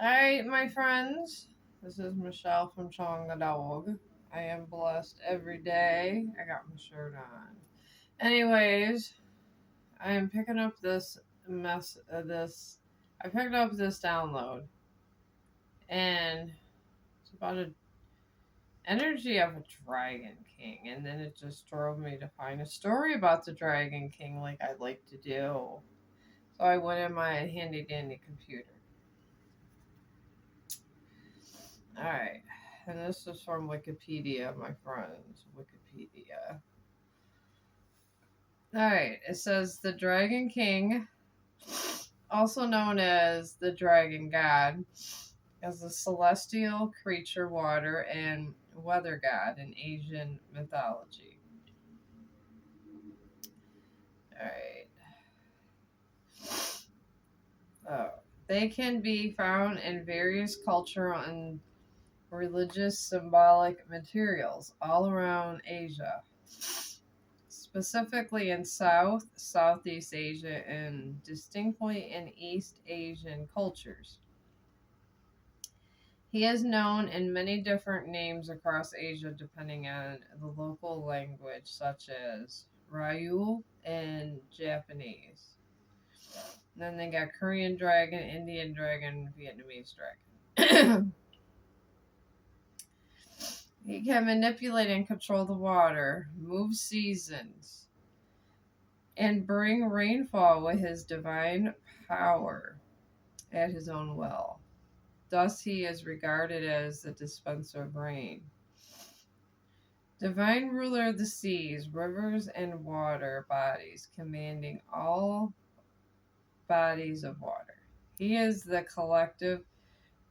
Alright, my friends. This is Michelle from Chong the Dog. I am blessed every day. I got my shirt on. Anyways, I am picking up this mess. I picked up this download, and it's about an energy of a Dragon King, and then it just drove me to find a story about the Dragon King, like I'd like to do. So I went in my handy dandy computer. Alright. And this is from Wikipedia, my friends. Wikipedia. Alright. It says the Dragon King, also known as the Dragon God, is a celestial creature, water, and weather god in Asian mythology. Alright. Oh. They can be found in various cultural and religious symbolic materials all around Asia, specifically in Southeast Asia, and distinctly in East Asian cultures. He is known in many different names across Asia depending on the local language, such as Ryu in Japanese. Then they got Korean dragon, Indian dragon, Vietnamese dragon. He can manipulate and control the water, move seasons, and bring rainfall with his divine power at his own will. Thus, he is regarded as the dispenser of rain. Divine ruler of the seas, rivers, and water bodies, commanding all bodies of water. He is the collective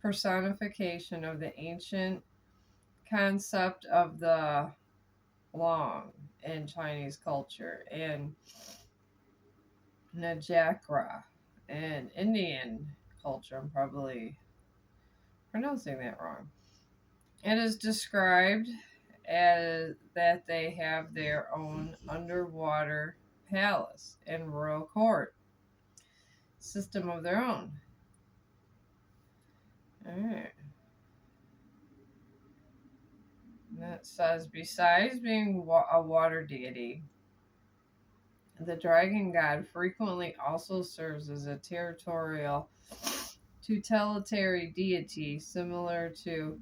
personification of the ancient concept of the long in Chinese culture and Najakra in Indian culture. I'm probably pronouncing that wrong. It is described as that they have their own underwater palace and royal court system of their own. Alright. That says, besides being a water deity, the dragon god frequently also serves as a territorial tutelary deity similar to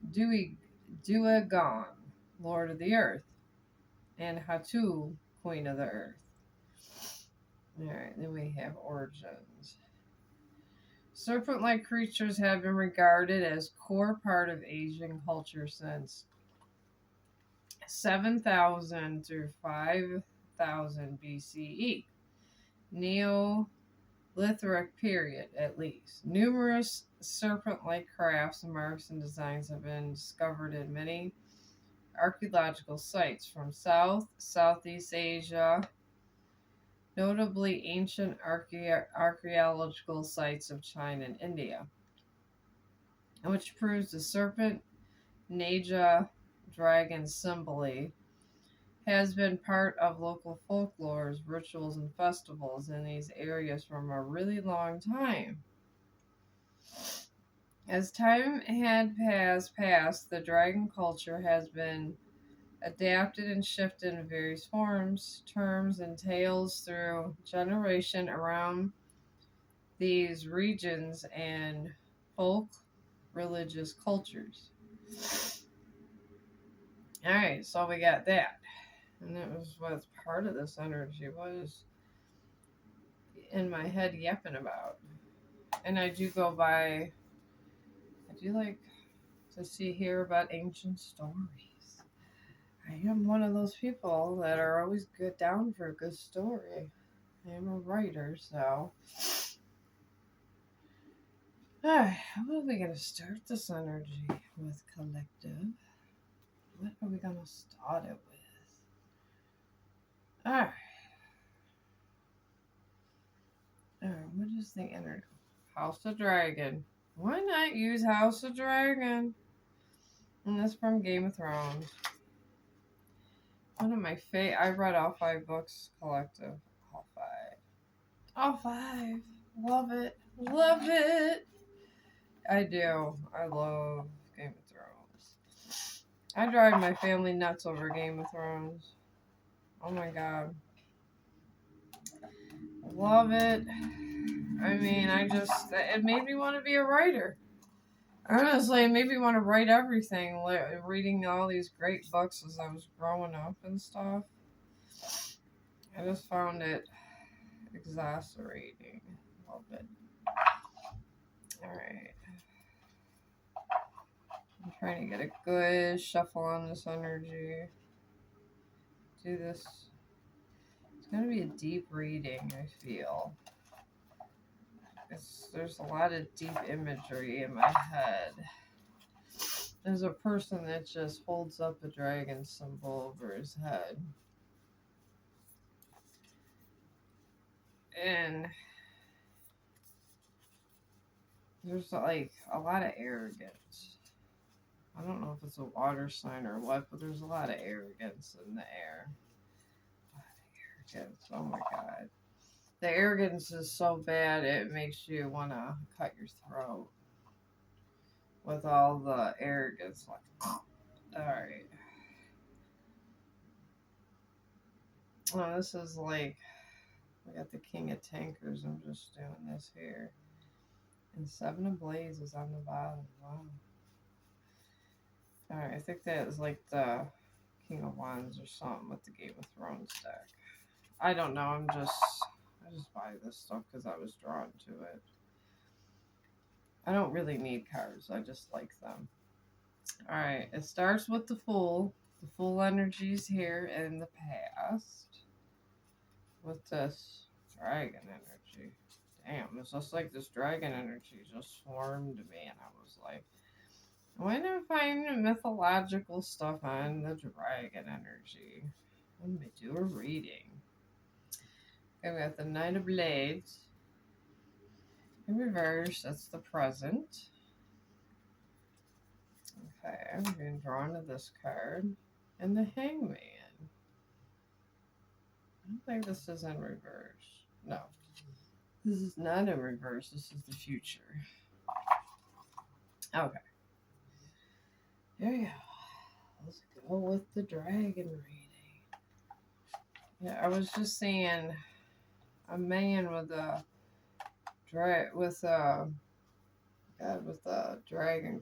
Duergar, Lord of the Earth, and Hatu, Queen of the Earth. Alright, then we have origins. Serpent-like creatures have been regarded as core part of Asian culture since 7000 through 5000 BCE. Neolithic period, at least. Numerous serpent-like crafts, marks, and designs have been discovered in many archaeological sites from Southeast Asia, notably ancient archaeological sites of China and India, which proves the serpent Naja dragon symbol has been part of local folklores, rituals, and festivals in these areas from a really long time. As time has passed, the dragon culture has been adapted and shifted in various forms, terms, and tales through generation around these regions and folk religious cultures. Alright, so we got that. And that was what part of this energy was in my head yapping about. And I do go by, I do like to hear about ancient stories. I am one of those people that are always good down for a good story. I am a writer, so. Alright, what are we going to start this energy with, collective? What are we going to start it with? Alright. Alright, what is the energy? House of Dragon. Why not use House of Dragon? And that's from Game of Thrones. One of my I read all 5 books, collective. All 5. All 5. Love it. Love it. I do. I love Game of Thrones. I drive my family nuts over Game of Thrones. Oh my god. Love it. I mean, it made me want to be a writer. Honestly, it made me want to write everything. Like, reading all these great books as I was growing up and stuff. I just found it exasperating a little bit. Alright. I'm trying to get a good shuffle on this energy. Do this. It's going to be a deep reading, I feel. There's a lot of deep imagery in my head. There's a person that just holds up a dragon symbol over his head. And there's like a lot of arrogance. I don't know if it's a water sign or what, but there's a lot of arrogance in the air. A lot of arrogance. Oh my god. The arrogance is so bad it makes you want to cut your throat. With all the arrogance. Like, alright. Oh, this is like, I got the King of Tankers. I'm just doing this here. And Seven of Blazes on the bottom. Wow. Alright, I think that is like the King of Wands or something with the Game of Thrones deck. I don't know. I just buy this stuff because I was drawn to it. I don't really need cards. I just like them. Alright, it starts with the Fool. The Fool energy's here in the past. With this dragon energy. Damn, it's just like this dragon energy just swarmed me, and I was like, I want to find mythological stuff on the dragon energy. I'm going to do a reading. Okay, we got the Knight of Blades. In reverse, that's the present. Okay, I'm going to draw into this card. And the Hangman. I don't think this is in reverse. No. This is not in reverse. This is the future. Okay. There you go. Let's go with the dragon reading. Yeah, I was just seeing a man with a dragon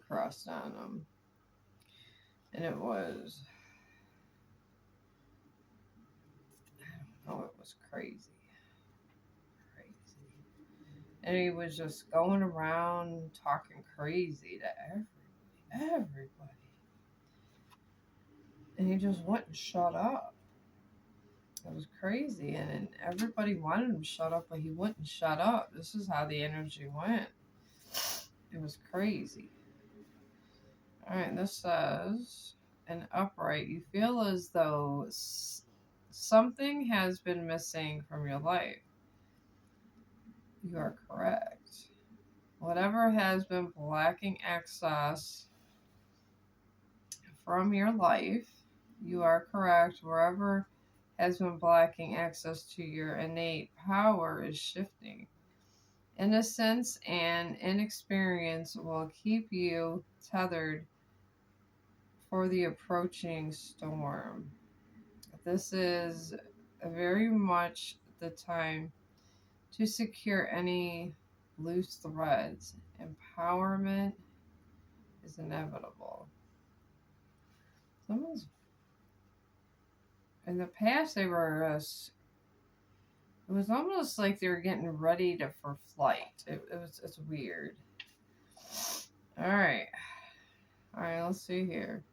crossed on him, and it was, I don't know, it was crazy, and he was just going around talking crazy to everybody, and he just wouldn't shut up. It was crazy, and everybody wanted him to shut up, but he wouldn't shut up. This is how the energy went. It was crazy. Alright, this says, an upright. You feel as though something has been missing from your life. You are correct. Whatever has been blocking access from your life, you are correct. Wherever has been blocking access to your innate power is shifting. Innocence and inexperience will keep you tethered for the approaching storm. This is very much the time to secure any loose threads. Empowerment is inevitable. Someone's in the past they were it was almost like they were getting ready for flight. It's weird. All right, let's see here.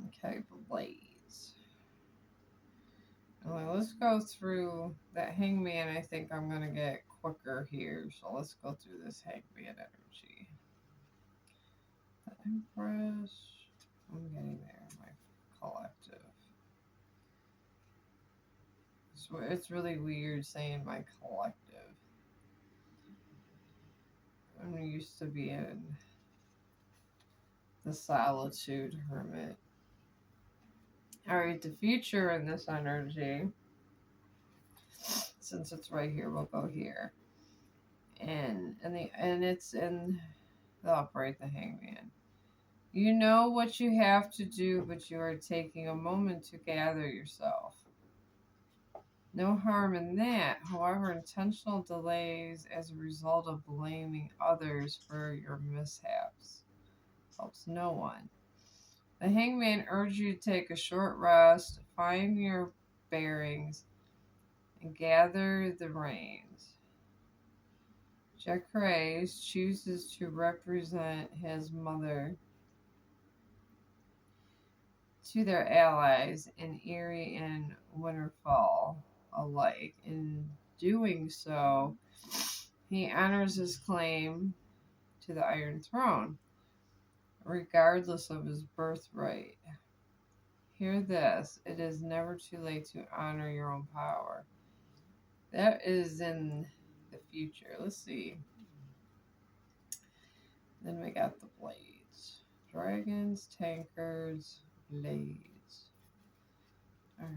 Okay, Blaze. Well, let's go through that Hangman. I think I'm gonna get quicker here, so let's go through this Hangman energy. The Empress. I'm getting there. My collective. It's really weird saying my collective. I'm used to being the Solitude Hermit. Alright, the future in this energy, since it's right here, we'll go here. And it's in the upright, the hangman. You know what you have to do, but you are taking a moment to gather yourself. No harm in that. However, intentional delays as a result of blaming others for your mishaps helps no one. The hangman urged you to take a short rest, find your bearings, and gather the reins. Jacques chooses to represent his mother to their allies in Erie and Winterfell alike. In doing so, he honors his claim to the Iron Throne, regardless of his birthright. Hear this: it is never too late to honor your own power. That is in the future. Let's see. Then we got the blades. Dragons, tankards, blades. Alright.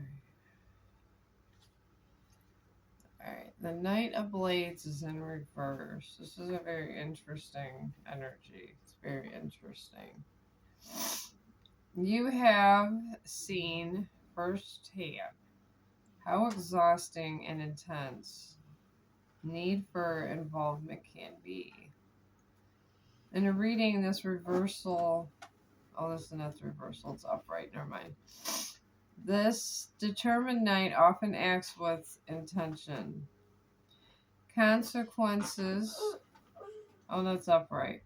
Alright. The Knight of Blades is in reverse. This is a very interesting energy. It's very interesting. You have seen firsthand how exhausting and intense need for involvement can be. In a reading, this reversal, this is not the reversal, it's upright, never mind. This determined knight often acts with intention. Consequences, that's upright.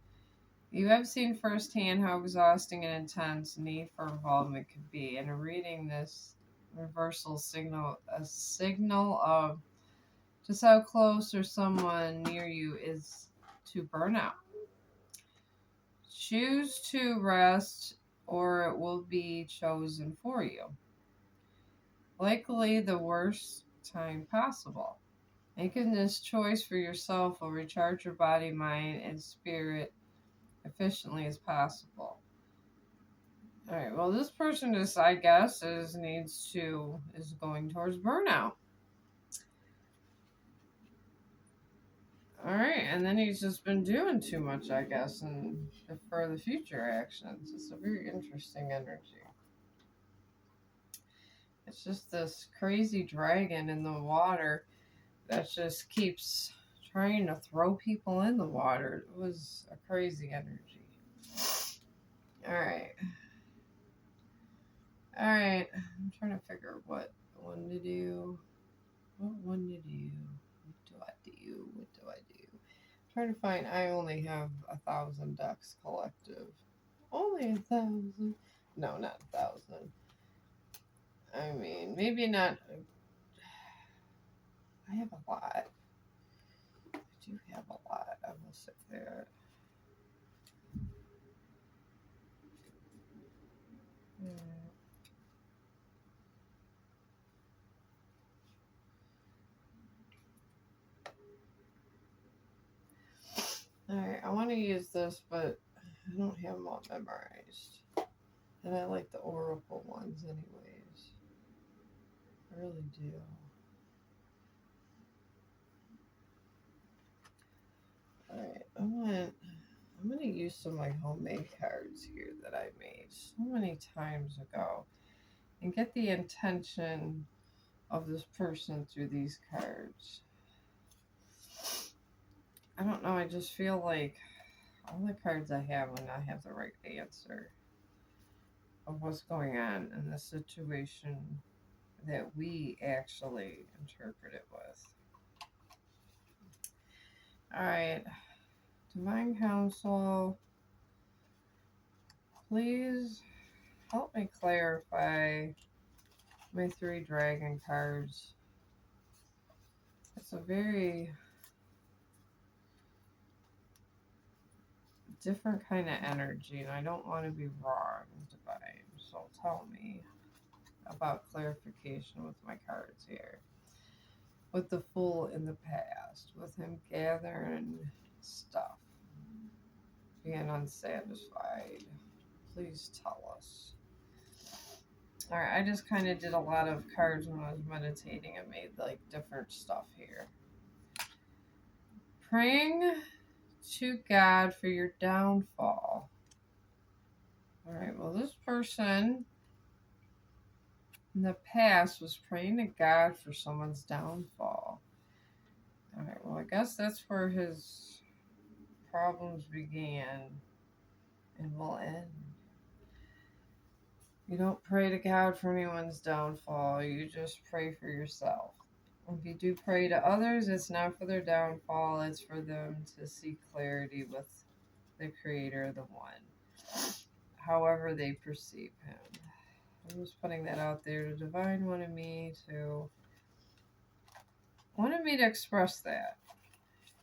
You have seen firsthand how exhausting and intense need for involvement can be. In a reading, this reversal signal a signal of just how close or someone near you is to burnout. Choose to rest, or it will be chosen for you. Likely the worst time possible. Making this choice for yourself will recharge your body, mind, and spirit efficiently as possible. Alright, well, this person is going towards burnout. Alright, and then he's just been doing too much, I guess, and for the future actions. It's a very interesting energy. It's just this crazy dragon in the water that just keeps trying to throw people in the water. It was a crazy energy. Alright. Alright, I'm trying to figure what one to do. What one to do? What do I do? What do I do? I'm trying to find, I only have 1,000 decks collective. Only 1,000? No, not 1,000. I mean, maybe not. I have a lot. I do have a lot. I will say that. Alright, I want to use this, but I don't have them all memorized. And I like the Oracle ones anyways. I really do. Alright, I'm going to use some of my homemade cards here that I made so many times ago and get the intention of this person through these cards. I don't know, I just feel like all the cards I have when I have the right answer of what's going on in the situation that we actually interpret it with. Alright, Divine Council, please help me clarify my 3 dragon cards. It's a very different kind of energy, and I don't want to be wrong, Divine. So tell me about clarification with my cards here. With the Fool in the past, with him gathering stuff, being unsatisfied. Please tell us. Alright, I just kind of did a lot of cards when I was meditating and made like different stuff here. Praying to God for your downfall. All right, well, this person in the past was praying to God for someone's downfall. All right, well, I guess that's where his problems began and will end. You don't pray to God for anyone's downfall, you just pray for yourself. If you do pray to others, it's not for their downfall, it's for them to see clarity with the Creator, the One, however they perceive Him. I'm just putting that out there. The Divine wanted me to express that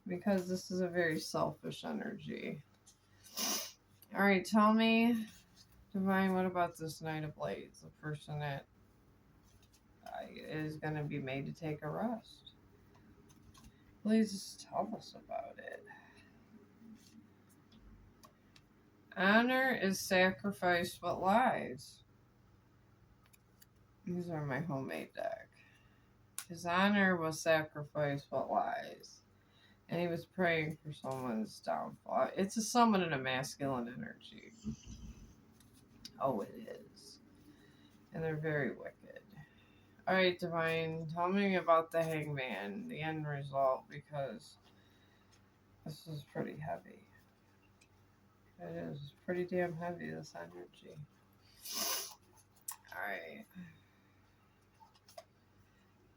because this is a very selfish energy. All right, tell me, Divine, what about this Knight of Blades, the person that is going to be made to take a rest? Please tell us about it. Honor is sacrifice but lies. These are my homemade deck. His honor was sacrifice but lies. And he was praying for someone's downfall. It's a summon in a masculine energy. Oh, it is. And they're very wicked. Alright, Divine, tell me about the Hangman, the end result, because this is pretty heavy. It is pretty damn heavy, this energy. Alright.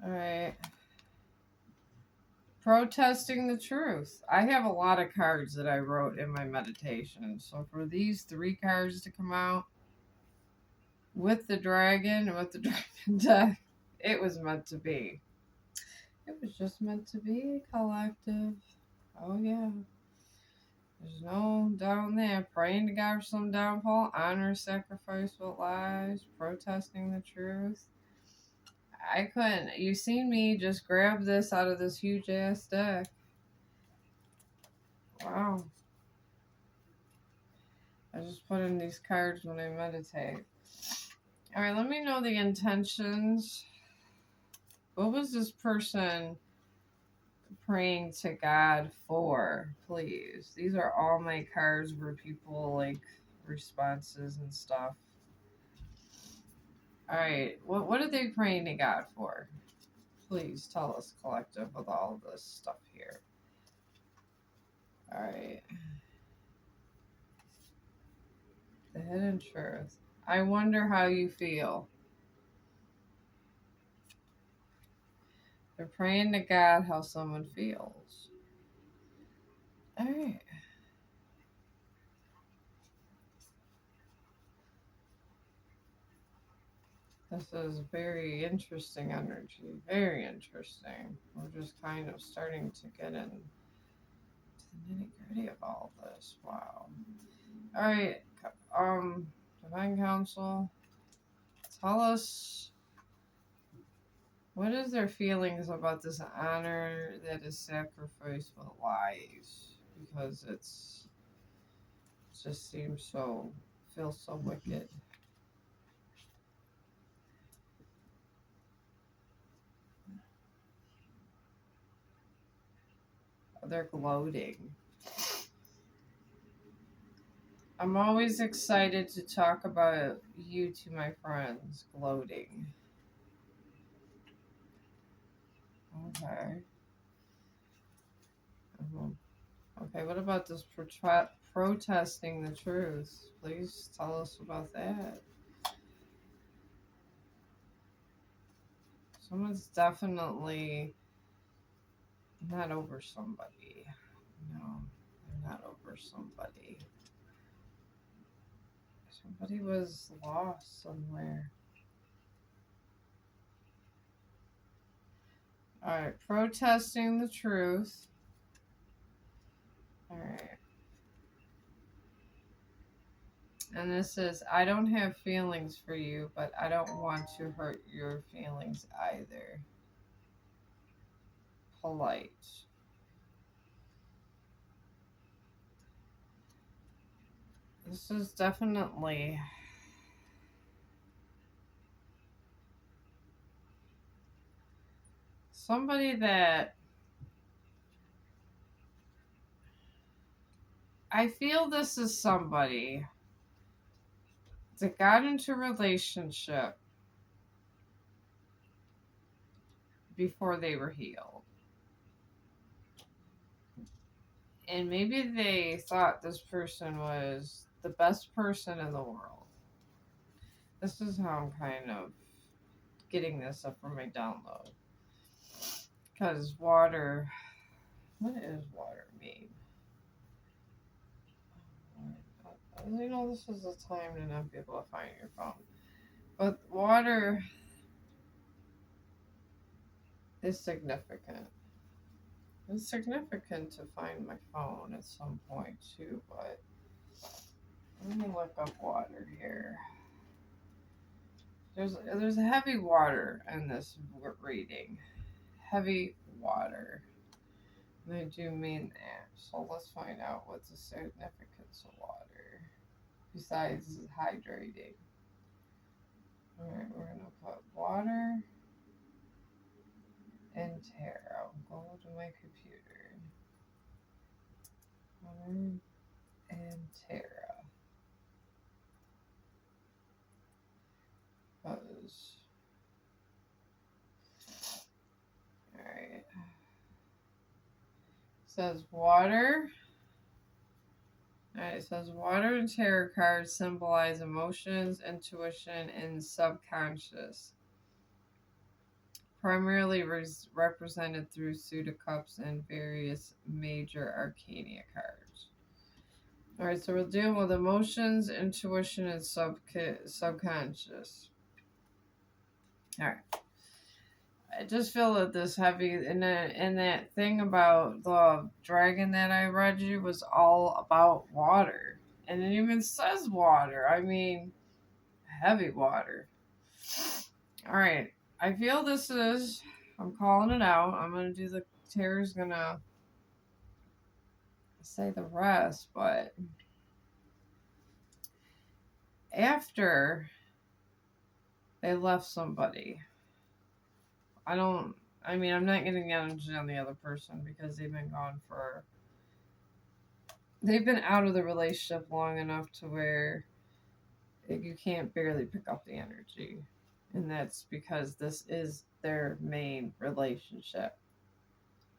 Alright. Protesting the truth. I have a lot of cards that I wrote in my meditation. So for these 3 cards to come out with the dragon and with the dragon deck, it was meant to be. It was just meant to be, collective. Oh yeah. There's no doubt in that. Praying to God for some downfall, honor, sacrifice what lies, protesting the truth. I couldn't. You seen me just grab this out of this huge ass deck. Wow. I just put in these cards when I meditate. Alright, let me know the intentions. What was this person praying to God for, please? These are all my cards where people like responses and stuff. Alright, what are they praying to God for? Please tell us, collective, with all this stuff here. Alright. The hidden truth. I wonder how you feel. They're praying to God how someone feels. Alright. This is very interesting energy. Very interesting. We're just kind of starting to get into the nitty-gritty of all this. Wow. Alright. Divine Council, tell us, what is their feelings about this honor that is sacrificed with lies? Because it just seems so, feels so wicked. They're gloating. I'm always excited to talk about you to my friends. Gloating. Okay. Okay, what about this protesting the truth? Please tell us about that. Someone's definitely not over somebody. No, they're not over somebody. Somebody was lost somewhere. Alright, protesting the truth. Alright. And this is, I don't have feelings for you, but I don't want to hurt your feelings either. Polite. This is definitely somebody that I feel this is somebody that got into a relationship before they were healed. And maybe they thought this person was the best person in the world. This is how I'm kind of getting this up from my download. Because water, what does water mean? You know, this is a time to not be able to find your phone. But water is significant. It's significant to find my phone at some point too, but let me look up water here. There's heavy water in this reading. Heavy water. And I do mean that. So let's find out what the significance of water besides hydrating. Alright, we're gonna put water and tarot. Go to my computer. Water and tarot. Alright. Says water. Alright, it says water and tarot cards symbolize emotions, intuition, and subconscious. Primarily represented through Suit of Cups and various major arcana cards. Alright, so we're dealing with emotions, intuition, and subconscious. Alright. I just feel that this heavy, and that thing about the dragon that I read you was all about water. And it even says water. I mean, heavy water. Alright. I feel this is, I'm calling it out. I'm going to do the, Tara's going to say the rest, but after they left somebody, I'm not getting energy on the other person because they've been out of the relationship long enough to where you can't barely pick up the energy. And that's because this is their main relationship.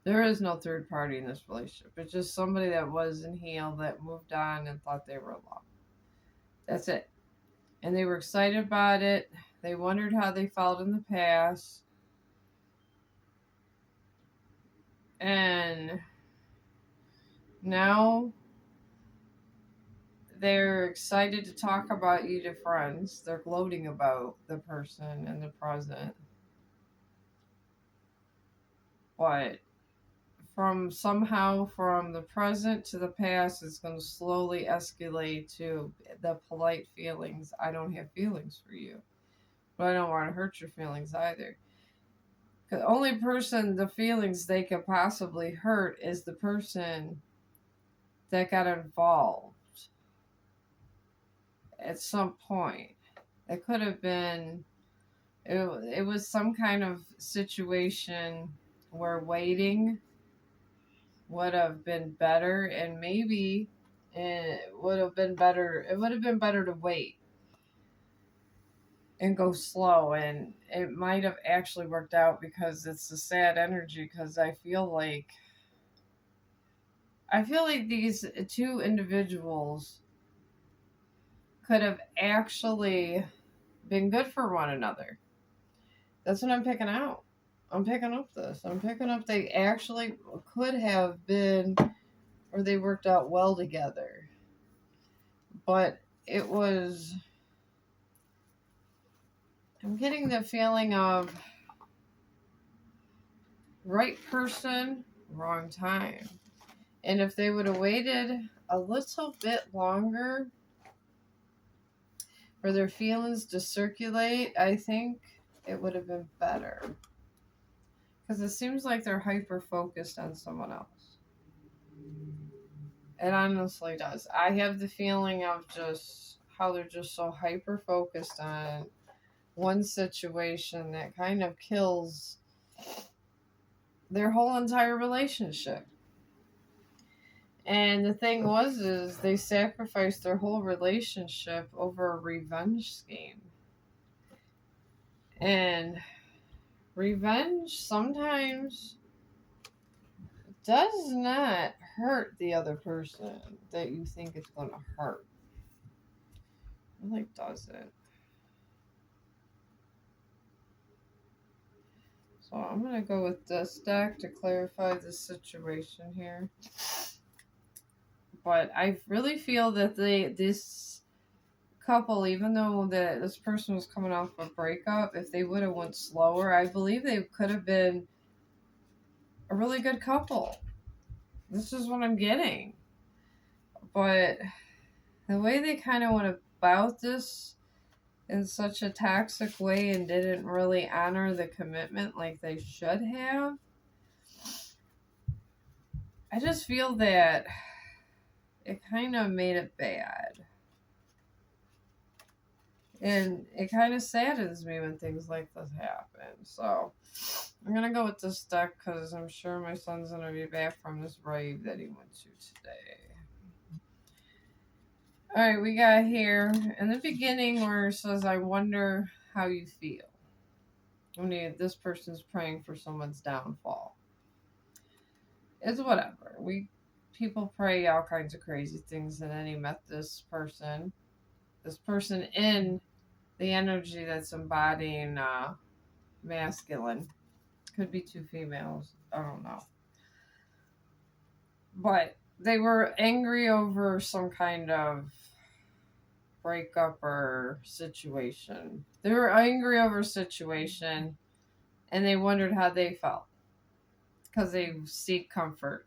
There is no third party in this relationship. It's just somebody that wasn't healed, that moved on and thought they were alone. That's it. And they were excited about it. They wondered how they felt in the past. And now they're excited to talk about you to friends. They're gloating about the person in the present. But from the present to the past, it's going to slowly escalate to the polite feelings. I don't have feelings for you, but I don't want to hurt your feelings either. The only person the feelings they could possibly hurt is the person that got involved at some point. It could have been, it was some kind of situation where waiting would have been better, and maybe it would have been better to wait and go slow, and it might have actually worked out because it's a sad energy, because I feel like these two individuals could have actually been good for one another. That's what I'm picking out. I'm picking up this. I'm picking up they actually could have been, or they worked out well together. But it was, I'm getting the feeling of right person, wrong time. And if they would have waited a little bit longer for their feelings to circulate, I think it would have been better. Because it seems like they're hyper focused on someone else. It honestly does. I have the feeling of just how they're just so hyper focused on one situation that kind of kills their whole entire relationship. And the thing was, is they sacrificed their whole relationship over a revenge scheme. And revenge sometimes does not hurt the other person that you think it's going to hurt. It really doesn't. So I'm going to go with this deck to clarify the situation here. But I really feel that this couple, even though this person was coming off a breakup, if they would have went slower, I believe they could have been a really good couple. This is what I'm getting. But the way they kind of went about this in such a toxic way and didn't really honor the commitment like they should have, I just feel that it kind of made it bad. And it kind of saddens me when things like this happen. So I'm going to go with this deck because I'm sure my son's going to be back from this rave that he went to today. Alright, we got here in the beginning where it says, I wonder how you feel. When this person's praying for someone's downfall. It's whatever. People pray all kinds of crazy things, and then he met this person in the energy that's embodying masculine. Could be two females. I don't know. But they were angry over some kind of breakup or situation. They were angry over a situation, and they wondered how they felt. Because they seek comfort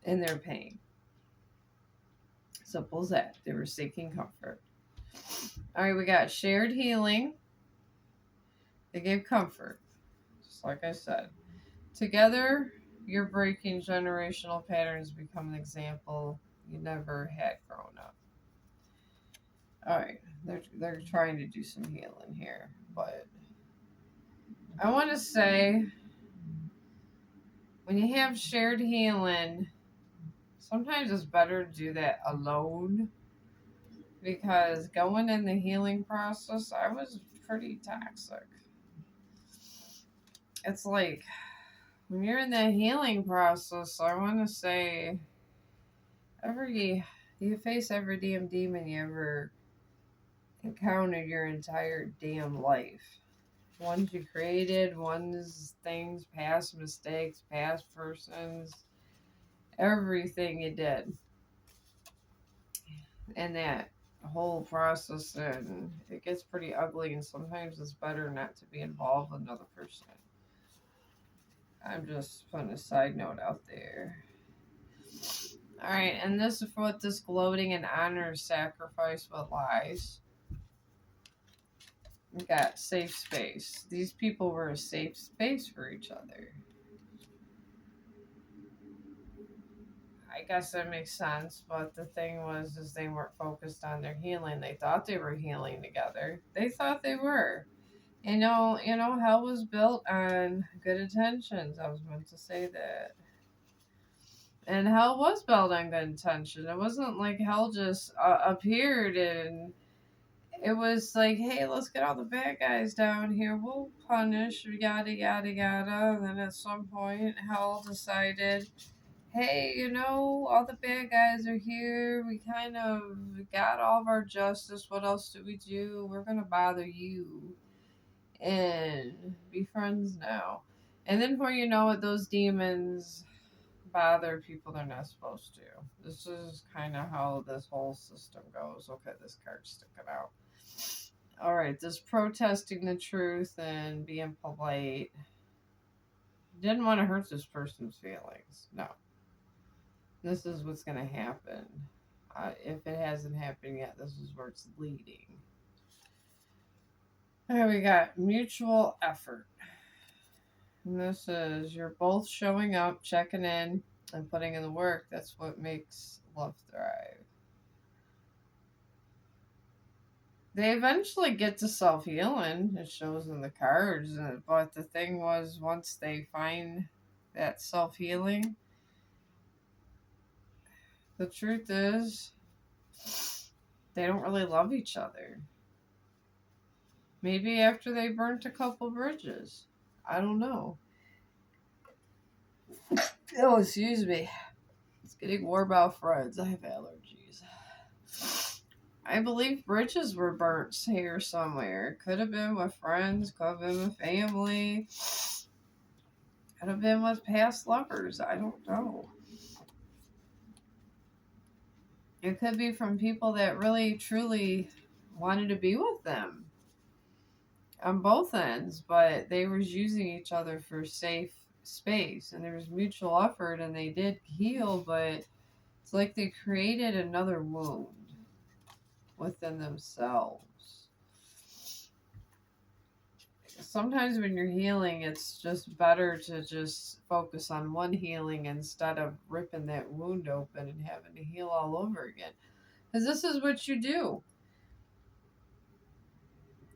in their pain. Simple as that. They were seeking comfort. Alright, we got shared healing. They gave comfort. Just like I said. Together, you're breaking generational patterns, become an example you never had growing up. Alright, they're trying to do some healing here. But I want to say, when you have shared healing, sometimes it's better to do that alone. Because going in the healing process, I was pretty toxic. It's like, when you're in the healing process, I want to say, you face every damn demon you ever encountered your entire damn life. Ones you created, ones, things, past mistakes, past persons, everything you did. And that whole process, and it gets pretty ugly, and sometimes it's better not to be involved with another person. I'm just putting a side note out there. Alright, and this is what this gloating and honor sacrifice with lies. We got safe space. These people were a safe space for each other. I guess that makes sense, but the thing was, is they weren't focused on their healing. They thought they were healing together. They thought they were. You know, hell was built on good intentions. I was meant to say that. And hell was built on good intention. It wasn't like hell just appeared and it was like, hey, let's get all the bad guys down here. We'll punish, yada, yada, yada. And then at some point, hell decided, hey, all the bad guys are here. We kind of got all of our justice. What else do we do? We're going to bother you and be friends now. And then before you know it, those demons bother people they're not supposed to. This is kind of how this whole system goes. Okay, this card's sticking out. Alright, this protesting the truth and being polite. Didn't want to hurt this person's feelings. No. This is what's going to happen. If it hasn't happened yet, this is where it's leading. Alright, we got mutual effort. And this is, you're both showing up, checking in, and putting in the work. That's what makes love thrive. They eventually get to self-healing. It shows in the cards. But the thing was, once they find that self-healing, The truth is, they don't really love each other. Maybe after they burnt a couple bridges. I don't know. Oh, excuse me. It's getting warm out, friends. I have allergies. I believe bridges were burnt here somewhere. Could have been with friends, could have been with family, could have been with past lovers. I don't know. It could be from people that really, truly wanted to be with them on both ends, but they were using each other for safe space, and there was mutual effort, and they did heal, but it's like they created another wound within themselves. Sometimes when you're healing, it's just better to just focus on one healing instead of ripping that wound open and having to heal all over again. Because this is what you do.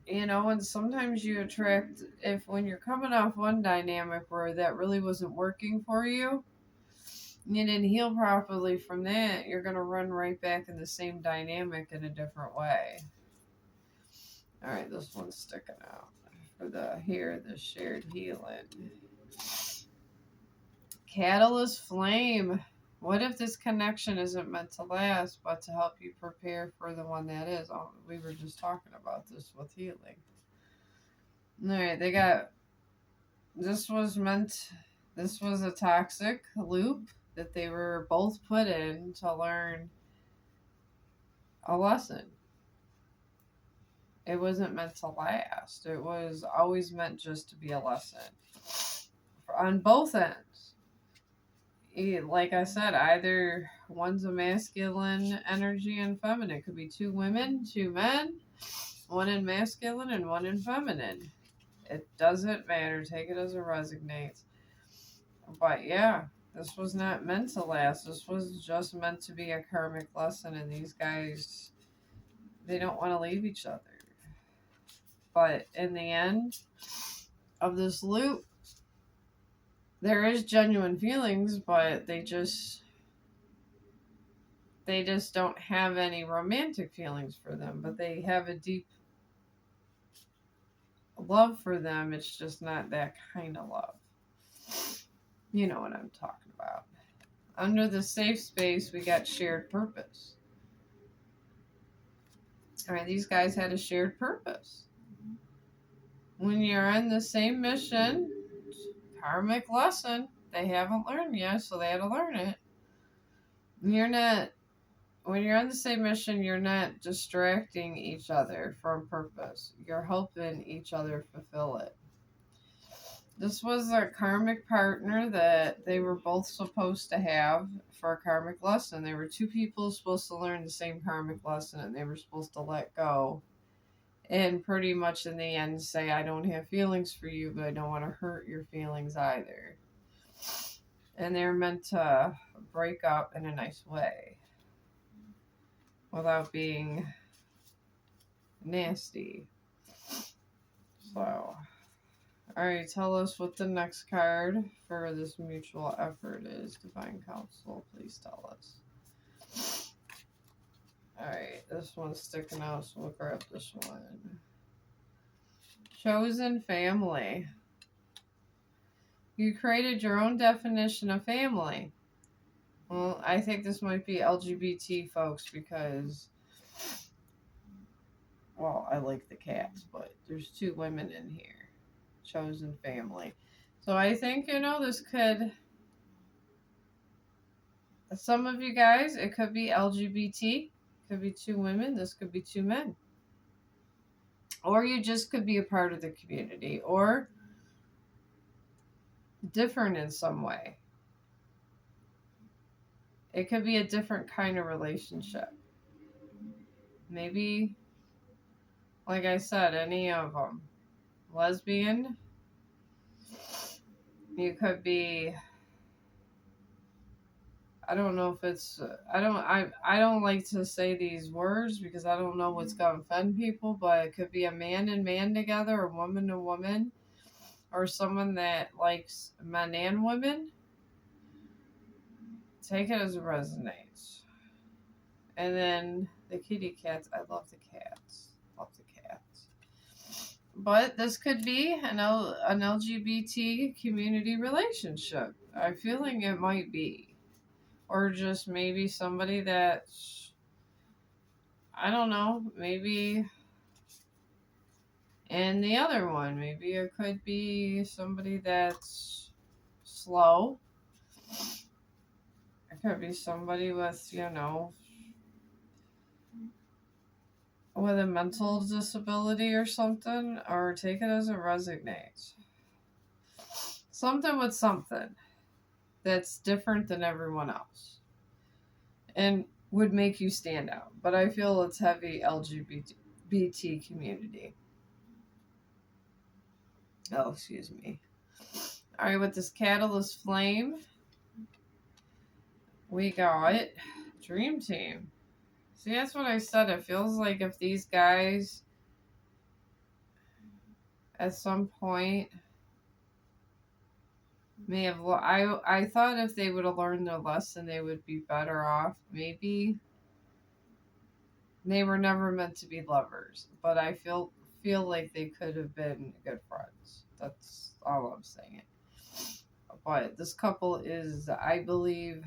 You know, and sometimes you attract, if when you're coming off one dynamic where that really wasn't working for you, you didn't heal properly from that, you're going to run right back in the same dynamic in a different way. All right, this one's sticking out for the shared healing. Catalyst flame. What if this connection isn't meant to last, but to help you prepare for the one that is? Oh, we were just talking about this with healing. All right, they got, this was a toxic loop that they were both put in to learn a lesson. It wasn't meant to last. It was always meant just to be a lesson on both ends. Like I said, either one's a masculine energy and feminine. It could be two women, two men, one in masculine and one in feminine. It doesn't matter. Take it as it resonates. But yeah, this was not meant to last. This was just meant to be a karmic lesson, and these guys, they don't want to leave each other. But in the end of this loop, there is genuine feelings, but they just don't have any romantic feelings for them, but they have a deep love for them. It's just not that kind of love. You know what I'm talking about. Under the safe space, we got shared purpose. All right, these guys had a shared purpose. When you're on the same mission, karmic lesson, they haven't learned yet, so they had to learn it. When you're on the same mission, you're not distracting each other from purpose. You're helping each other fulfill it. This was a karmic partner that they were both supposed to have for a karmic lesson. They were two people supposed to learn the same karmic lesson, and they were supposed to let go. And pretty much in the end say, I don't have feelings for you, but I don't want to hurt your feelings either. And they're meant to break up in a nice way without being nasty. So, alright, tell us what the next card for this mutual effort is. Divine Counsel, please tell us. Alright, this one's sticking out, so we'll grab this one. Chosen family. You created your own definition of family. Well, I think this might be LGBT folks because, well, I like the cats, but there's two women in here. Chosen family. So I think, this could, some of you guys, it could be LGBT, could be two women, this could be two men. Or you just could be a part of the community, or different in some way. It could be a different kind of relationship. Maybe, like I said, any of them. Lesbian. You could be, I don't know if it's, I don't like to say these words because I don't know what's going to offend people, but it could be a man and man together, or woman to woman, or someone that likes men and women. Take it as it resonates. And then the kitty cats. I love the cats. Love the cats. But this could be an LGBT community relationship. I'm feeling it might be. Or just maybe somebody that, I don't know, maybe. And the other one, maybe it could be somebody that's slow. It could be somebody with, with a mental disability or something, or take it as it resonates. Something with something that's different than everyone else and would make you stand out. But I feel it's heavy LGBT community. Oh, excuse me. All right, with this Catalyst Flame, we got Dream Team. See, that's what I said. It feels like if these guys at some point may have. I thought if they would have learned their lesson, they would be better off. Maybe they were never meant to be lovers, but I feel like they could have been good friends. That's all I'm saying. But this couple is, I believe,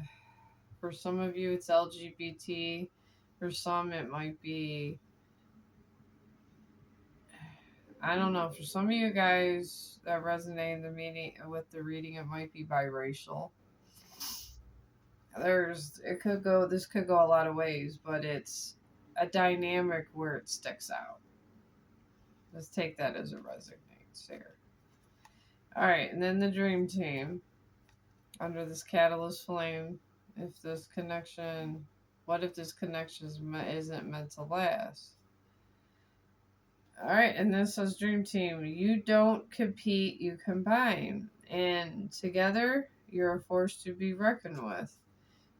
for some of you it's LGBT. For some it might be, I don't know. For some of you guys that resonate in the meaning with the reading, it might be biracial. This could go a lot of ways, but it's a dynamic where it sticks out. Let's take that as it resonates here. All right, and then the Dream Team under this Catalyst Flame. If this connection, what if this connection isn't meant to last? All right, and this says Dream Team. You don't compete, you combine, and together you're a force to be reckoned with.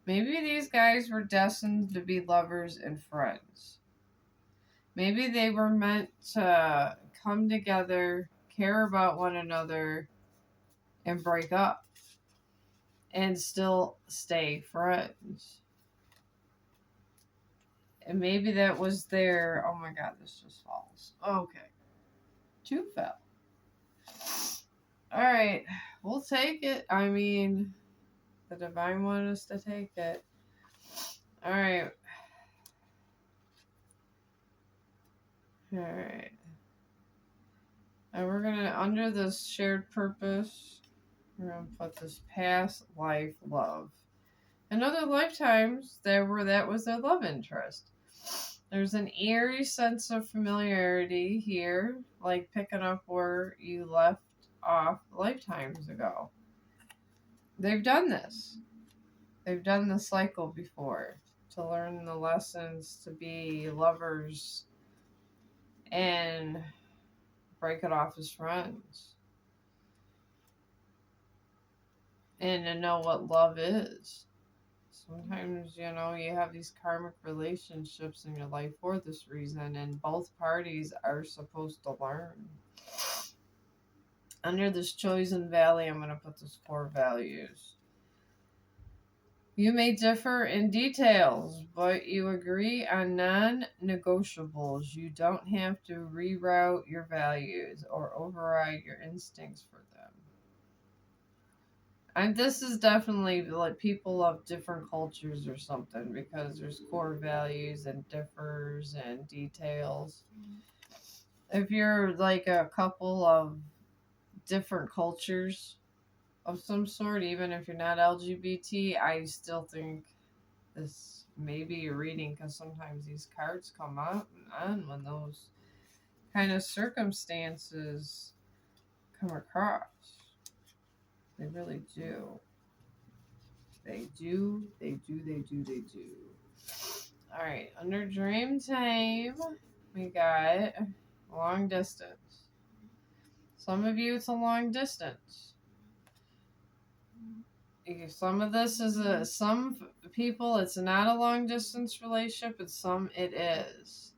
Maybe these guys were destined to be lovers and friends. Maybe they were meant to come together, care about one another, and break up and still stay friends. And maybe that was their. Oh my god, this just falls. Okay. 2 fell. Alright, we'll take it. I mean, the divine wanted us to take it. Alright. Alright. And we're gonna, under this shared purpose, we're gonna put this past life love. In other lifetimes, that was their love interest. There's an eerie sense of familiarity here, like picking up where you left off lifetimes ago. They've done this. They've done the cycle before to learn the lessons to be lovers and break it off as friends. And to know what love is. Sometimes, you have these karmic relationships in your life for this reason, and both parties are supposed to learn. Under this chosen valley, I'm going to put this core values. You may differ in details, but you agree on non-negotiables. You don't have to reroute your values or override your instincts for them. And this is definitely like people of different cultures or something, because there's core values and differs and details. If you're like a couple of different cultures of some sort, even if you're not LGBT, I still think this may be a reading, because sometimes these cards come out and on when those kind of circumstances come across. They really do. They do. Alright, under Dream Time, we got long distance. Some of you, it's a long distance. Some of this is some people, it's not a long distance relationship, and some it is.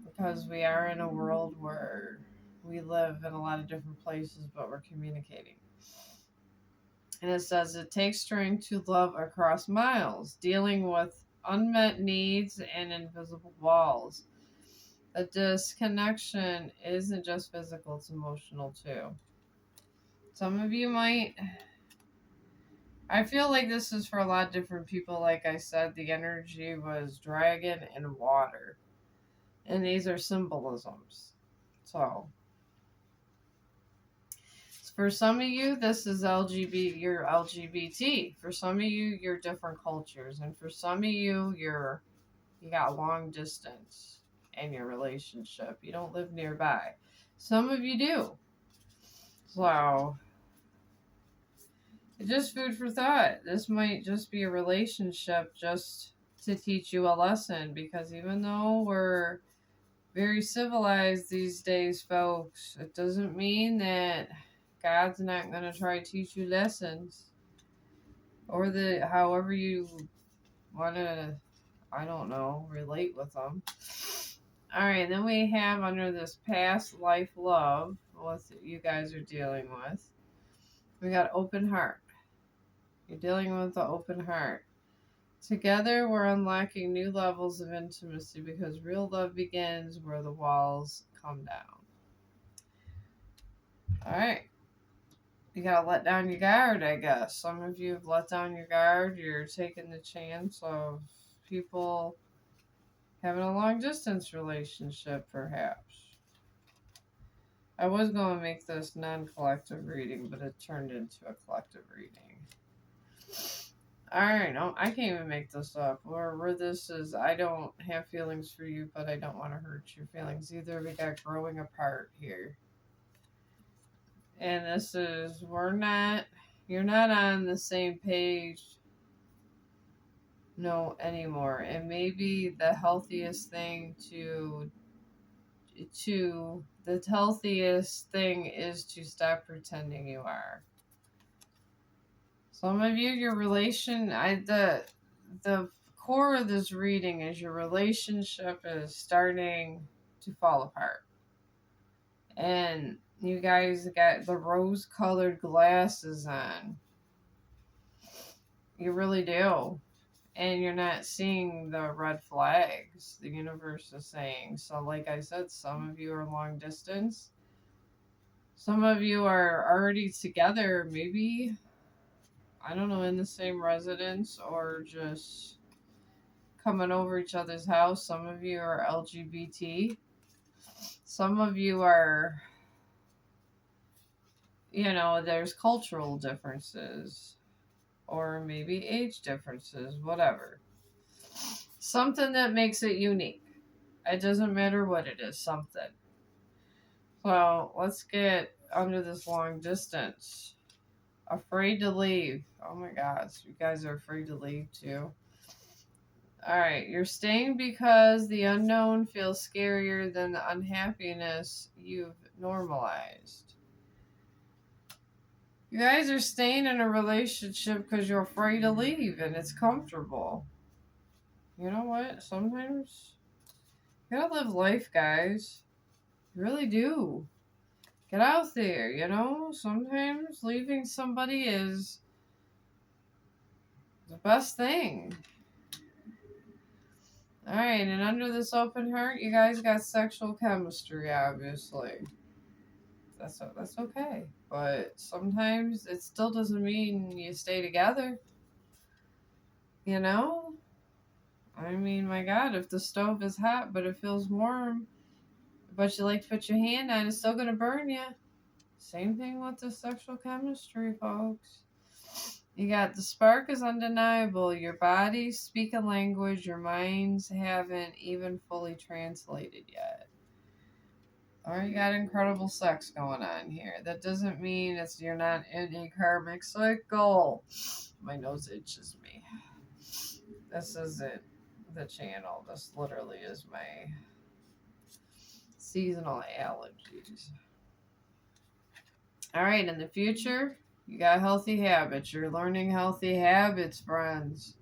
Because we are in a world where we live in a lot of different places, but we're communicating. And it says, it takes strength to love across miles, dealing with unmet needs, and invisible walls. A disconnection isn't just physical, it's emotional too. Some of you might. I feel like this is for a lot of different people. Like I said, the energy was dragon and water. And these are symbolisms. So, for some of you, this is LGBT, you're LGBT. For some of you, you're different cultures. And for some of you, you got long distance in your relationship. You don't live nearby. Some of you do. So, it's just food for thought. This might just be a relationship just to teach you a lesson, because even though we're very civilized these days, folks, it doesn't mean that God's not going to try to teach you lessons, or that however you want to, I don't know, relate with them. All right, then we have under this past life love, what you guys are dealing with. We got open heart. You're dealing with the open heart. Together, we're unlocking new levels of intimacy because real love begins where the walls come down. All right. You gotta let down your guard, I guess. Some of you have let down your guard. You're taking the chance of people having a long distance relationship, perhaps. I was going to make this non collective reading, but it turned into a collective reading. Alright, no, I can't even make this up. Where this is, I don't have feelings for you, but I don't want to hurt your feelings either. We got growing apart here. And this is, you're not on the same page, no, anymore. And maybe the healthiest thing the healthiest thing is to stop pretending you are. Some of you, the core of this reading is your relationship is starting to fall apart. And you guys got the rose-colored glasses on. You really do. And you're not seeing the red flags the universe is saying. So like I said, some of you are long distance. Some of you are already together, maybe, I don't know, in the same residence or just coming over each other's house. Some of you are LGBT. Some of you are, there's cultural differences or maybe age differences, whatever. Something that makes it unique. It doesn't matter what it is, something. So let's get under this long distance. Afraid to leave. Oh my gosh, you guys are afraid to leave too. Alright, you're staying because the unknown feels scarier than the unhappiness you've normalized. You guys are staying in a relationship because you're afraid to leave and it's comfortable. You know what? Sometimes you gotta live life, guys. You really do. Get out there, Sometimes leaving somebody is the best thing. Alright, and under this open heart, you guys got sexual chemistry, obviously. That's okay. But sometimes it still doesn't mean you stay together. I mean, my God, if the stove is hot but it feels warm, but you like to put your hand on it, it's still going to burn you. Same thing with the sexual chemistry, folks. You got the spark is undeniable. Your body's speak a language your minds haven't even fully translated yet. Or you got incredible sex going on here. That doesn't mean you're not in a karmic cycle. My nose itches me. This isn't the channel. This literally is my seasonal allergies. Alright, in the future, you got healthy habits. You're learning healthy habits, friends.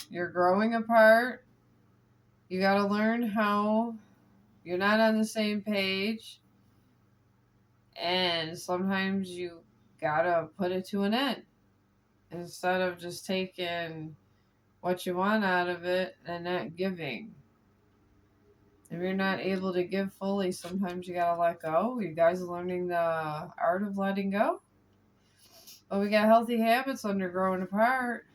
You're growing apart. You got to learn how you're not on the same page. And sometimes you got to put it to an end. Instead of just taking what you want out of it and not giving. If you're not able to give fully, sometimes you gotta let go. You guys are learning the art of letting go. But we got healthy habits under growing apart.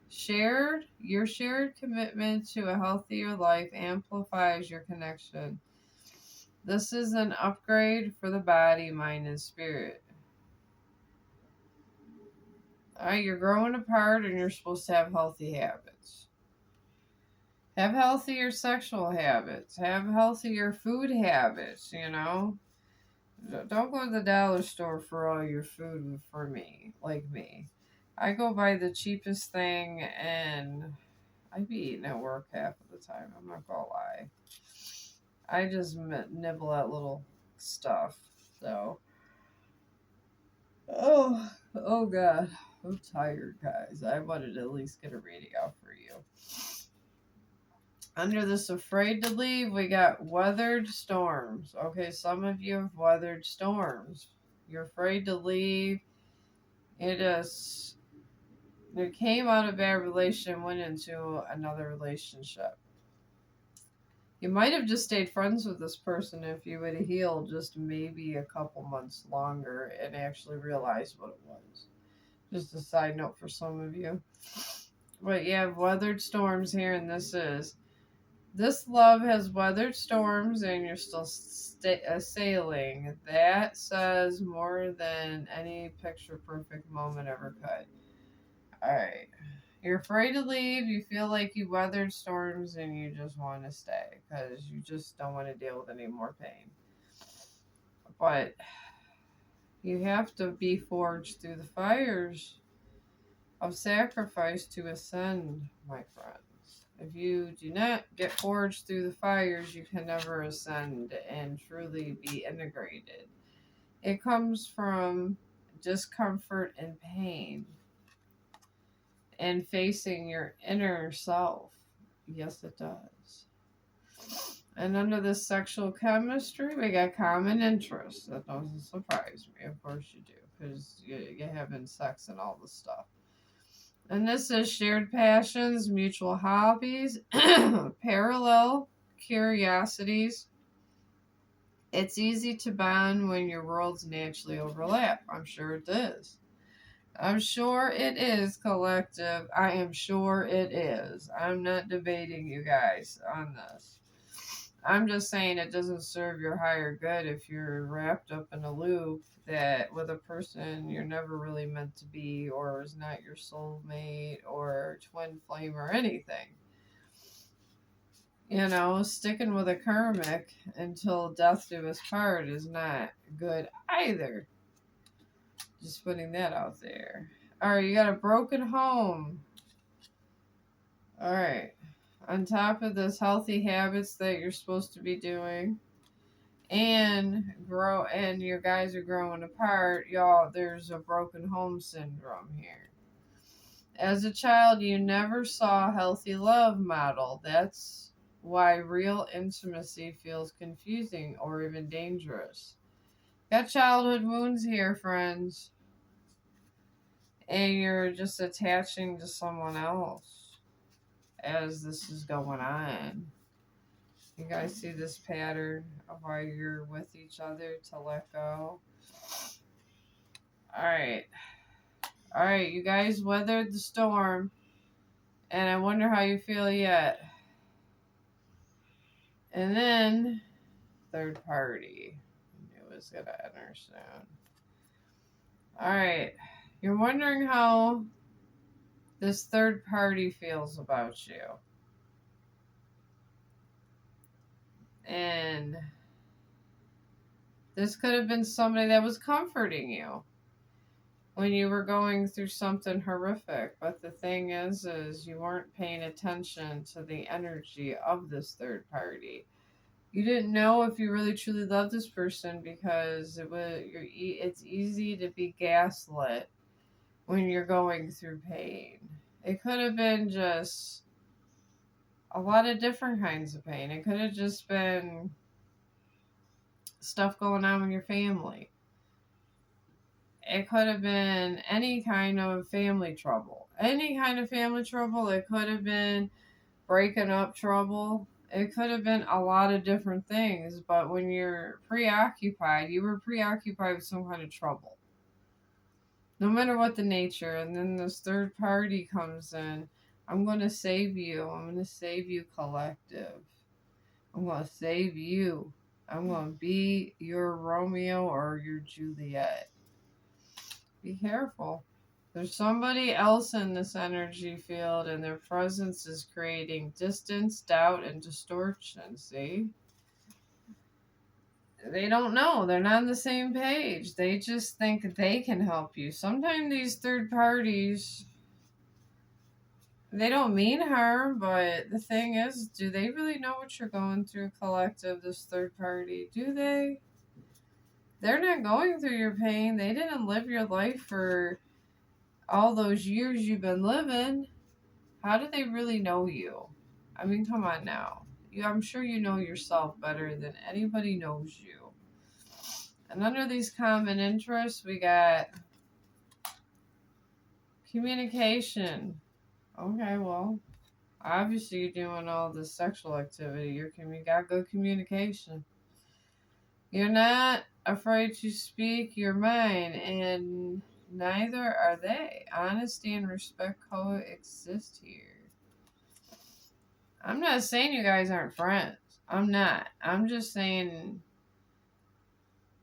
Your shared commitment to a healthier life amplifies your connection. This is an upgrade for the body, mind, and spirit. Alright, you're growing apart and you're supposed to have healthy habits. Have healthier sexual habits. Have healthier food habits, you know. Don't go to the dollar store for all your food for me, like me. I go buy the cheapest thing and I be eating at work half of the time. I'm not gonna lie. I just nibble at little stuff, though. Oh God. I'm tired, guys. I wanted to at least get a reading out for you. Under this afraid to leave, we got weathered storms. Okay, some of you have weathered storms. You're afraid to leave. You came out of a bad relation, went into another relationship. You might have just stayed friends with this person if you would have healed just maybe a couple months longer and actually realized what it was. Just a side note for some of you. But you have weathered storms here, and this love has weathered storms and you're still sailing. That says more than any picture perfect moment ever could. Alright. You're afraid to leave. You feel like you weathered storms and you just want to stay because you just don't want to deal with any more pain. But you have to be forged through the fires of sacrifice to ascend, my friends. If you do not get forged through the fires, you can never ascend and truly be integrated. It comes from discomfort and pain and facing your inner self. Yes, it does. And under this sexual chemistry, we got common interests. That doesn't surprise me. Of course you do, because you're having sex and all this stuff. And this is shared passions, mutual hobbies, parallel curiosities. It's easy to bond when your worlds naturally overlap. I'm sure it is. I'm sure it is, collective. I am sure it is. I'm not debating you guys on this. I'm just saying it doesn't serve your higher good if you're wrapped up in a loop that with a person you're never really meant to be or is not your soulmate or twin flame or anything. You know, sticking with a karmic until death do us part is not good either. Just putting that out there. Alright, you got a broken home. Alright. On top of this, healthy habits that you're supposed to be doing. And your guys are growing apart, y'all, there's a broken home syndrome here. As a child, you never saw a healthy love model. That's why real intimacy feels confusing or even dangerous. Got childhood wounds here, friends. And you're just attaching to someone else as this is going on. You guys see this pattern of why you're with each other to let go? Alright. Alright, you guys weathered the storm. And I wonder how you feel yet. And then, third party. I knew it was going to enter soon. Alright. You're wondering how this third party feels about you. And this could have been somebody that was comforting you when you were going through something horrific. But the thing is you weren't paying attention to the energy of this third party. You didn't know if you really truly loved this person because it's easy to be gaslit when you're going through pain. It could have been just a lot of different kinds of pain. It could have just been stuff going on with your family. It could have been any kind of family trouble. any kind of family trouble. It could have been breaking up trouble. It could have been a lot of different things, but when you're preoccupied, you were preoccupied with some kind of trouble. No matter what the nature, and then this third party comes in. I'm going to save you. I'm going to save you, collective. I'm going to save you. I'm going to be your Romeo or your Juliet. Be careful. There's somebody else in this energy field, and their presence is creating distance, doubt, and distortion. See? They don't know. They're not on the same page. They just think they can help you. Sometimes these third parties, they don't mean harm, but the thing is, do they really know what you're going through, collective, this third party? Do they? They're not going through your pain. They didn't live your life for all those years you've been living. How do they really know you? I mean, come on now. I'm sure you know yourself better than anybody knows you. And under these common interests, we got communication. Okay, well, obviously you're doing all this sexual activity. You got good communication. You're not afraid to speak your mind, and neither are they. Honesty and respect coexist here. I'm not saying you guys aren't friends. I'm not. I'm just saying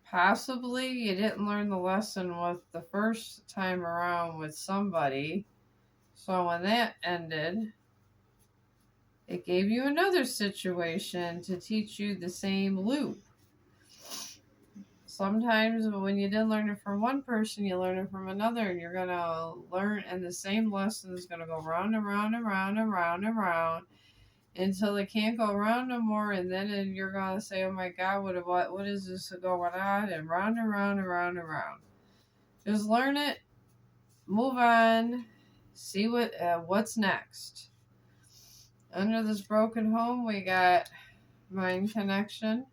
possibly you didn't learn the lesson with the first time around with somebody. So when that ended, it gave you another situation to teach you the same loop. Sometimes when you didn't learn it from one person, you learn it from another, and you're going to learn, and the same lesson is going to go round and round and round and round and round until it can't go around no more, and then you're going to say, oh my God, what is this going on? And round and round and round and round. Just learn it, move on, see what's next. Under this broken home, we got mind connection.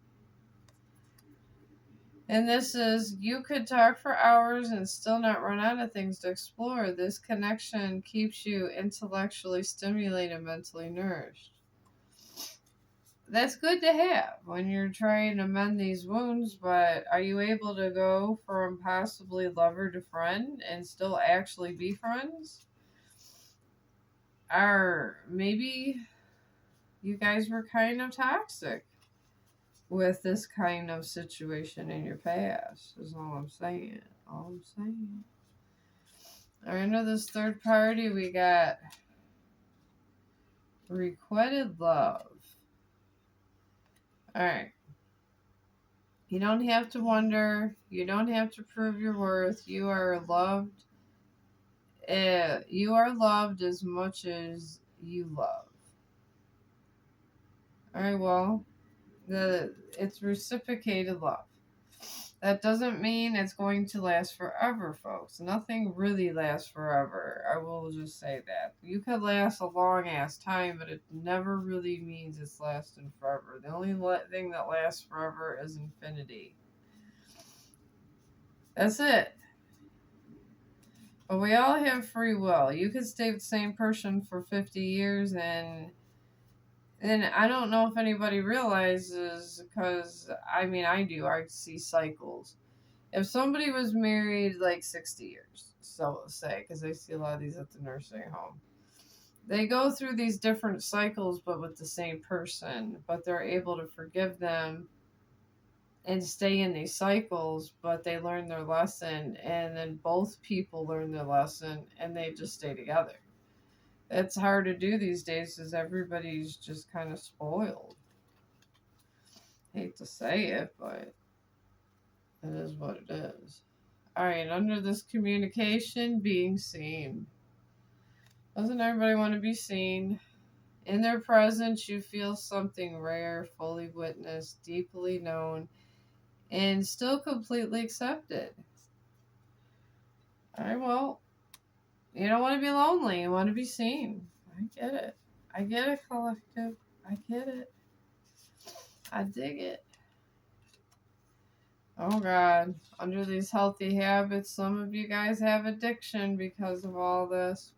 And this is, you could talk for hours and still not run out of things to explore. This connection keeps you intellectually stimulated, mentally nourished. That's good to have when you're trying to mend these wounds, but are you able to go from possibly lover to friend and still actually be friends? Or maybe you guys were kind of toxic with this kind of situation in your past, is all I'm saying. All I'm saying. Under this third party, we got requited love. Alright. You don't have to wonder. You don't have to prove your worth. You are loved. You are loved as much as you love. Alright, well, it's reciprocated love. That doesn't mean it's going to last forever, folks. Nothing really lasts forever. I will just say that. You could last a long ass time, but it never really means it's lasting forever. The only thing that lasts forever is infinity. That's it. But we all have free will. You could stay with the same person for 50 years and I don't know if anybody realizes, because I mean, I do. I see cycles. If somebody was married like 60 years, so let's say, because I see a lot of these at the nursing home, they go through these different cycles, but with the same person, but they're able to forgive them and stay in these cycles, but they learn their lesson, and then both people learn their lesson, and they just stay together. It's hard to do these days because everybody's just kind of spoiled. Hate to say it, but it is what it is. Alright, under this communication, being seen. Doesn't everybody want to be seen? In their presence, you feel something rare, fully witnessed, deeply known, and still completely accepted. Alright, well, you don't want to be lonely. You want to be seen. I get it. I get it, collective. I get it. I dig it. Oh God. Under these healthy habits, some of you guys have addiction because of all this.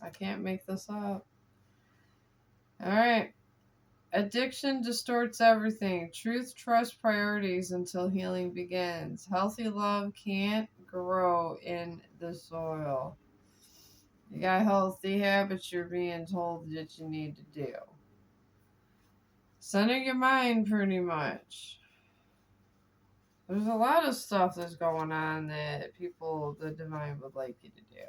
I can't make this up. Alright. Addiction distorts everything. Truth, trust priorities until healing begins. Healthy love can't grow in the soil. You got healthy habits you're being told that you need to do. Center your mind pretty much. There's a lot of stuff that's going on that people, the divine, would like you to do.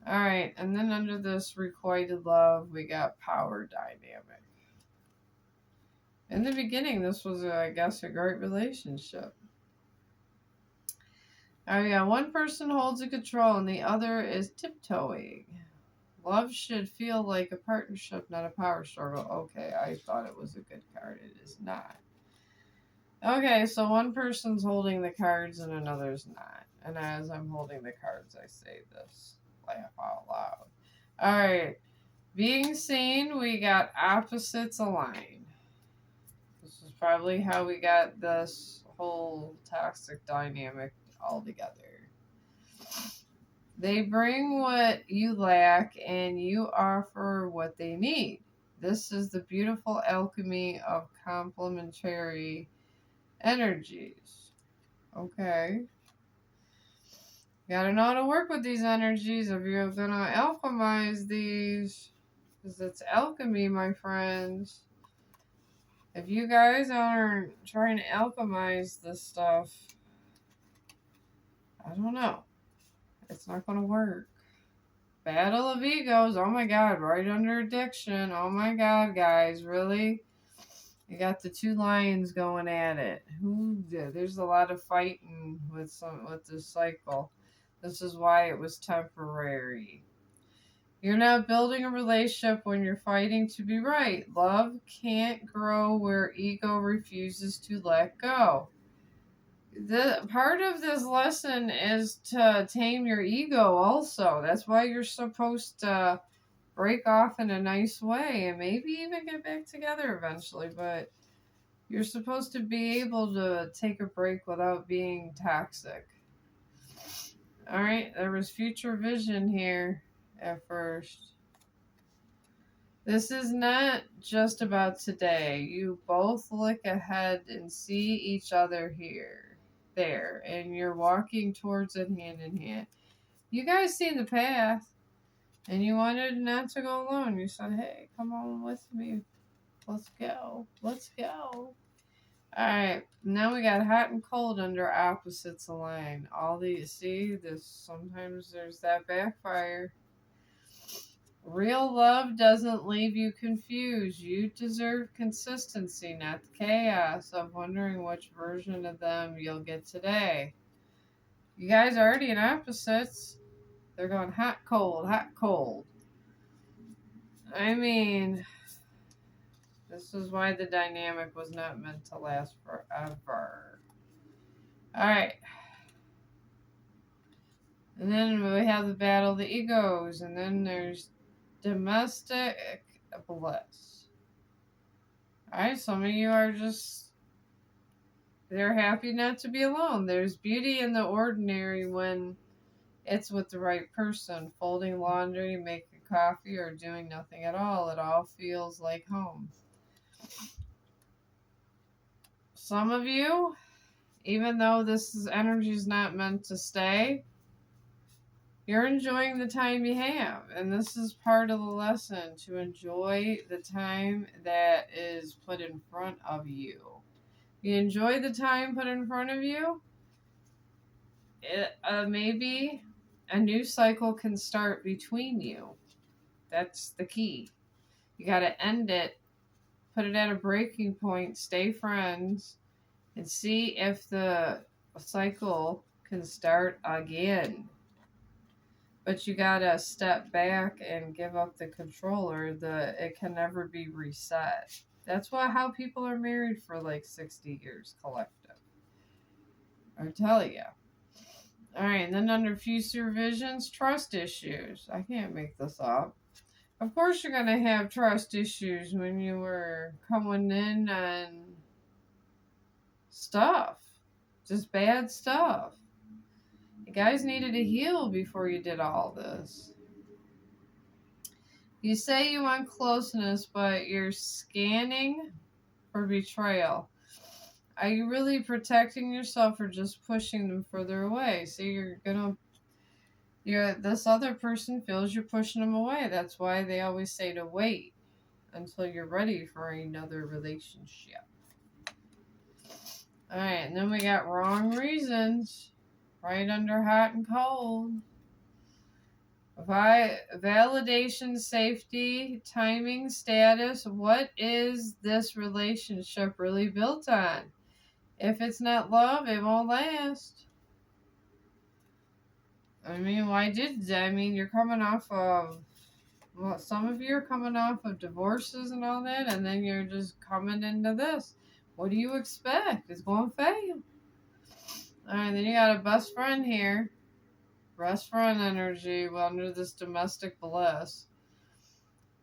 Alright, and then under this requited love, we got power dynamic. In the beginning, this was, I guess, a great relationship. Oh yeah, one person holds the control and the other is tiptoeing. Love should feel like a partnership, not a power struggle. Okay, I thought it was a good card. It is not. Okay, so one person's holding the cards and another's not. And as I'm holding the cards, I say this. Laugh out loud. Alright. Being seen, we got opposites align. This is probably how we got this whole toxic dynamic all together. They bring what you lack and you offer what they need. This is the beautiful alchemy of complementary energies. Okay. You gotta know how to work with these energies if you're gonna alchemize these. Because it's alchemy, my friends. If you guys aren't trying to alchemize this stuff, I don't know. It's not gonna work. Battle of egos. Oh my god, right under addiction. Oh my god, guys, really? You got the two lions going at it. There's a lot of fighting with this cycle. This is why it was temporary. You're not building a relationship when you're fighting to be right. Love can't grow where ego refuses to let go. The part of this lesson is to tame your ego also. That's why you're supposed to break off in a nice way and maybe even get back together eventually, but you're supposed to be able to take a break without being toxic. Alright, there was future vision here at first. This is not just about today. You both look ahead and see each other there, and you're walking towards it hand in hand. You guys see the path, and you wanted not to go alone. You said, hey, come on with me. Let's go. Let's go. Alright, now we got hot and cold under opposites align. All these, see, sometimes there's that backfire. Real love doesn't leave you confused. You deserve consistency, not the chaos of wondering which version of them you'll get today. You guys are already in opposites. They're going hot, cold, hot, cold. I mean, this is why the dynamic was not meant to last forever. Alright. And then we have the battle of the egos. And then there's domestic bliss. Alright, some of you are they're happy not to be alone. There's beauty in the ordinary when it's with the right person. Folding laundry, making coffee, or doing nothing at all. It all feels like home. Some of you, even though this energy is not meant to stay, you're enjoying the time you have. And this is part of the lesson, to enjoy the time that is put in front of you. You enjoy the time put in front of you, maybe a new cycle can start between you. That's the key. You got to end it, put it at a breaking point, stay friends, and see if the cycle can start again. But you got to step back and give up the controller. It can never be reset. That's how people are married for like 60 years collective. I tell you. Alright, and then under future visions, trust issues. I can't make this up. Of course you're going to have trust issues when you were coming in on stuff. Just bad stuff. You guys needed to heal before you did all this. You say you want closeness, but you're scanning for betrayal. Are you really protecting yourself or just pushing them further away? So this other person feels you're pushing them away. That's why they always say to wait until you're ready for another relationship. Alright, and then we got wrong reasons. Right under hot and cold. Validation, safety, timing, status. What is this relationship really built on? If it's not love, it won't last. I mean, you're coming off of, well, some of you are coming off of divorces and all that, and then you're just coming into this. What do you expect? It's going to fail. Alright, then you got a best friend here. Best friend energy under this domestic bliss.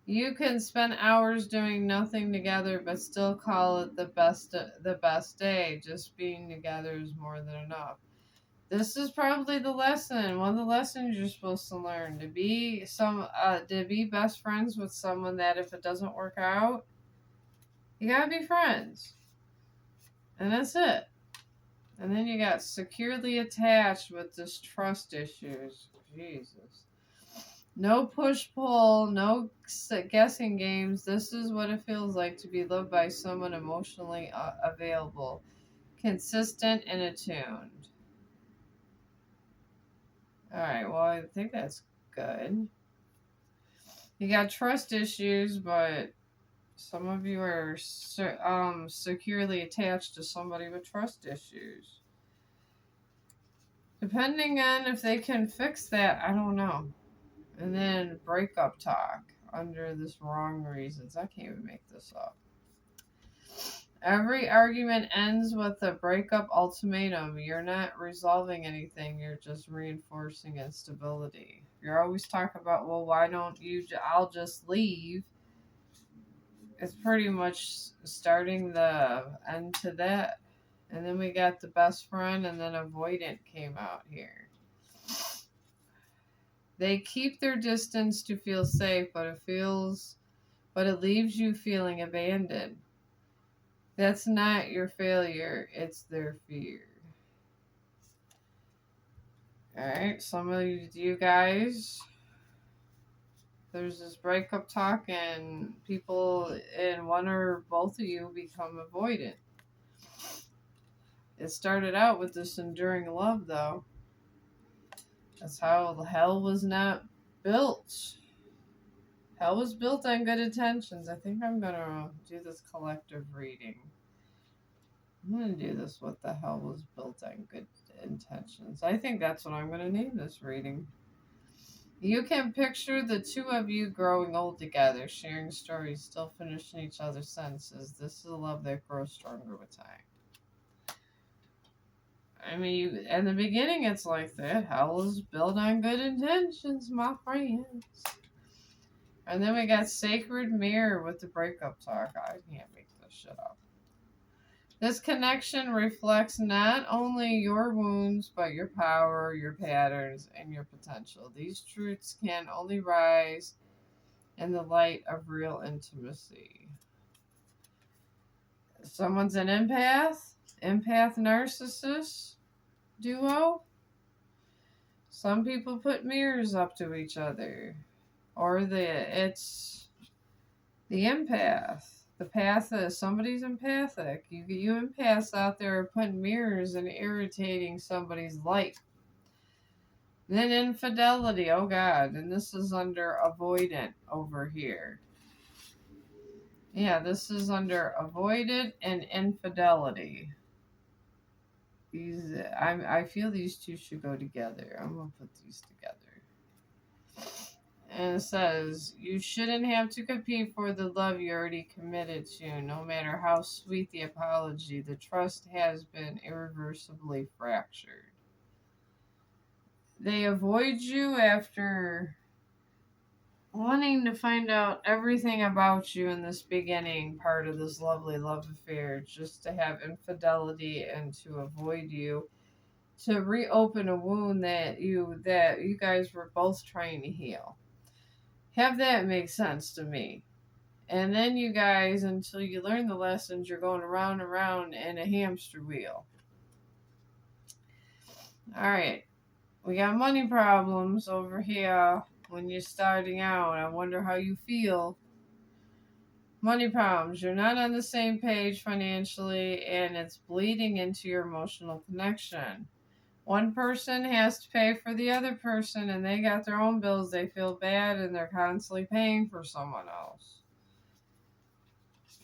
You can spend hours doing nothing together, but still call it the best day. Just being together is more than enough. This is probably the lesson. One of the lessons you're supposed to learn to be best friends with someone that if it doesn't work out, you gotta be friends, and that's it. And then you got securely attached with distrust issues. Jesus. No push-pull, no guessing games. This is what it feels like to be loved by someone emotionally available, consistent, and attuned. Alright, well, I think that's good. You got trust issues, but some of you are securely attached to somebody with trust issues. Depending on if they can fix that, I don't know. And then breakup talk under this wrong reasons. I can't even make this up. Every argument ends with a breakup ultimatum. You're not resolving anything. You're just reinforcing instability. You're always talking about, well, why don't you, I'll just leave. It's pretty much starting the end to that. And then we got the best friend, and then avoidant came out here. They keep their distance to feel safe, but it leaves you feeling abandoned. That's not your failure, it's their fear. Alright, some of you guys, there's this breakup talk, and people, and one or both of you become avoidant. It started out with this enduring love, though. That's how hell was not built. Hell was built on good intentions. I think I'm going to do this collective reading. I'm going to do this, what the hell was built on good intentions. I think that's what I'm going to name this reading. You can picture the two of you growing old together, sharing stories, still finishing each other's sentences. This is a love that grows stronger with time. I mean, in the beginning, it's like that. Hell is built on good intentions, my friends. And then we got Sacred Mirror with the breakup talk. I can't make this shit up. This connection reflects not only your wounds, but your power, your patterns, and your potential. These truths can only rise in the light of real intimacy. Someone's an empath narcissist duo. Some people put mirrors up to each other. Or it's the empath. The path is somebody's empathic. You empaths out there are putting mirrors and irritating somebody's life. Then infidelity, oh God, and this is under avoidant over here. Yeah, this is under avoidant and infidelity. I feel these two should go together. I'm gonna put these together. And it says, you shouldn't have to compete for the love you already committed to. No matter how sweet the apology, the trust has been irreversibly fractured. They avoid you after wanting to find out everything about you in this beginning part of this lovely love affair, just to have infidelity and to avoid you, to reopen a wound that you guys were both trying to heal. Have that make sense to me. And then you guys, until you learn the lessons, you're going around and around in a hamster wheel. Alright, we got money problems over here when you're starting out. I wonder how you feel. Money problems. You're not on the same page financially, and it's bleeding into your emotional connection. One person has to pay for the other person, and they got their own bills. They feel bad, and they're constantly paying for someone else.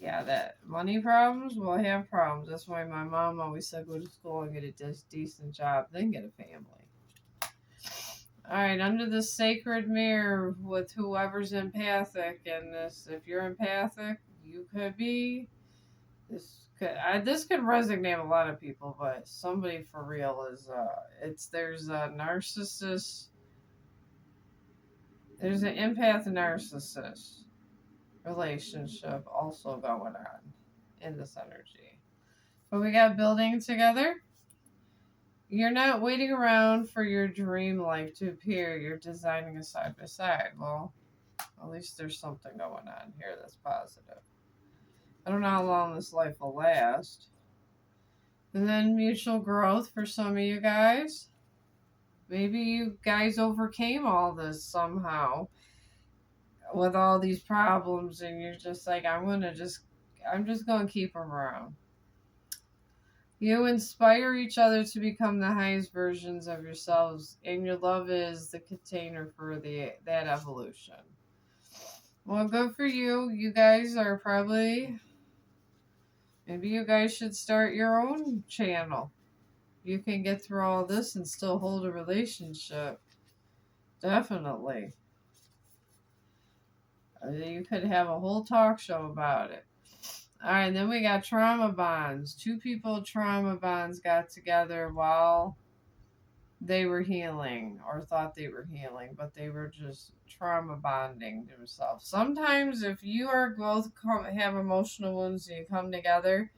Yeah, that money problems will have problems. That's why my mom always said go to school and get a decent job, then get a family. Alright, under the sacred mirror with whoever's empathic, and this, if you're empathic, you could be. This could resonate a lot of people, but somebody for real is there's a narcissist. There's an empath and narcissist relationship also going on in this energy. But we got building together. You're not waiting around for your dream life to appear. You're designing a side by side. Well, at least there's something going on here that's positive. I don't know how long this life will last. And then mutual growth for some of you guys. Maybe you guys overcame all this somehow with all these problems, and you're just like, I'm just going to keep them around. You inspire each other to become the highest versions of yourselves, and your love is the container for that evolution. Well, good for you. You guys are probably... Maybe you guys should start your own channel. You can get through all this and still hold a relationship. Definitely. You could have a whole talk show about it. Alright, then we got trauma bonds. Two people trauma bonds got together while they were healing, or thought they were healing, but they were just trauma bonding themselves. Sometimes if you are both have emotional wounds and you come together,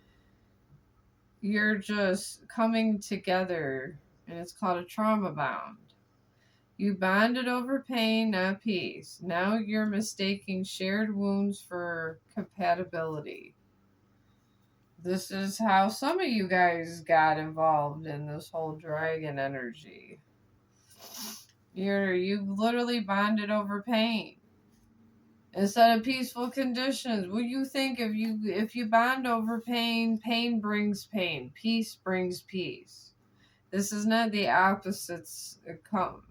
you're just coming together, and it's called a trauma bond. You bonded over pain, not peace. Now you're mistaking shared wounds for compatibility. This is how some of you guys got involved in this whole dragon energy. You literally bonded over pain instead of peaceful conditions. What do you think if you bond over pain? Pain brings pain. Peace brings peace. This is not the opposites come.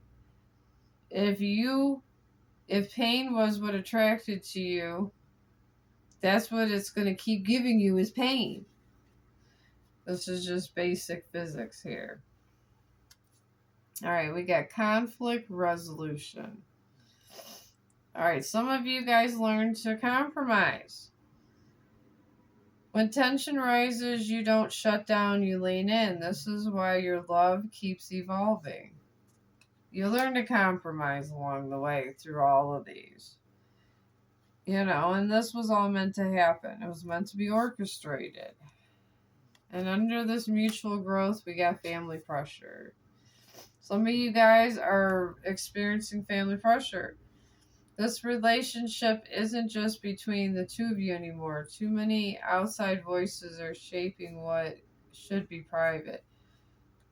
If pain was what attracted to you, that's what it's going to keep giving you is pain. This is just basic physics here. Alright, we got conflict resolution. Alright, some of you guys learned to compromise. When tension rises, you don't shut down, you lean in. This is why your love keeps evolving. You learn to compromise along the way through all of these. And this was all meant to happen. It was meant to be orchestrated. And under this mutual growth, we got family pressure. Some of you guys are experiencing family pressure. This relationship isn't just between the two of you anymore. Too many outside voices are shaping what should be private.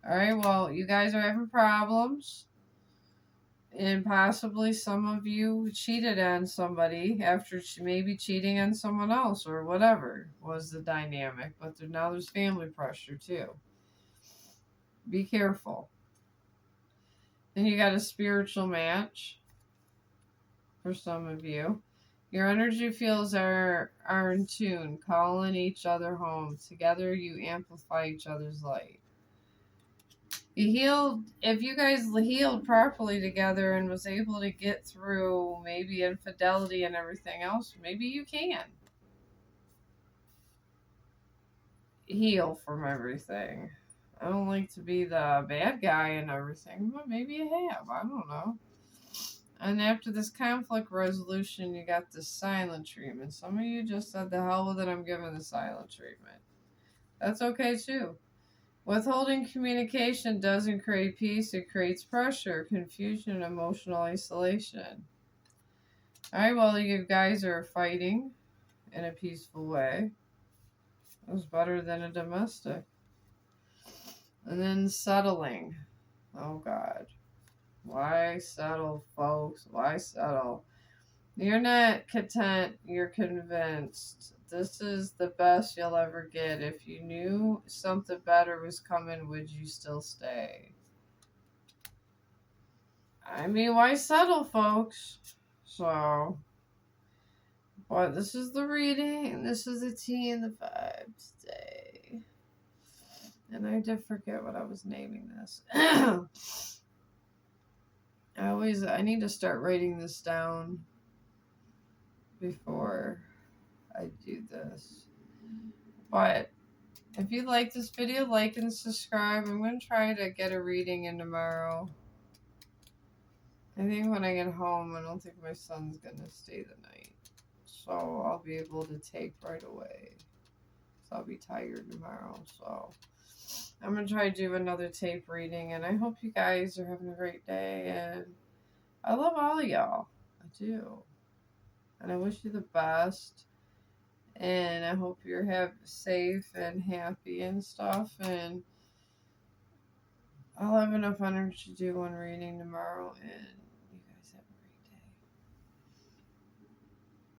Alright, well, you guys are having problems. And possibly some of you cheated on somebody after maybe cheating on someone else or whatever was the dynamic. But now there's family pressure too. Be careful. Then you got a spiritual match for some of you. Your energy fields are in tune, calling each other home. Together you amplify each other's light. If you guys healed properly together and was able to get through maybe infidelity and everything else, maybe you can heal from everything. I don't like to be the bad guy and everything, but maybe you have. I don't know. And after this conflict resolution, you got the silent treatment. Some of you just said, the hell with it, I'm giving the silent treatment. That's okay too. Withholding communication doesn't create peace, it creates pressure, confusion, and emotional isolation. Alright, well, you guys are fighting in a peaceful way. It was better than a domestic. And then settling. Oh, God. Why settle, folks? Why settle? You're not content. You're convinced. This is the best you'll ever get. If you knew something better was coming, would you still stay? I mean, why settle, folks? So, but this is the reading. This is the tea and the vibe today. And I did forget what I was naming this. I need to start writing this down before I do this. But if you like this video, like and subscribe. I'm going to try to get a reading in tomorrow. I think when I get home, I don't think my son's going to stay the night. So I'll be able to tape right away. So I'll be tired tomorrow. So I'm going to try to do another tape reading. And I hope you guys are having a great day. And I love all of y'all. I do. And I wish you the best. And I hope you're safe and happy and stuff. And I'll have enough energy to do one reading tomorrow. And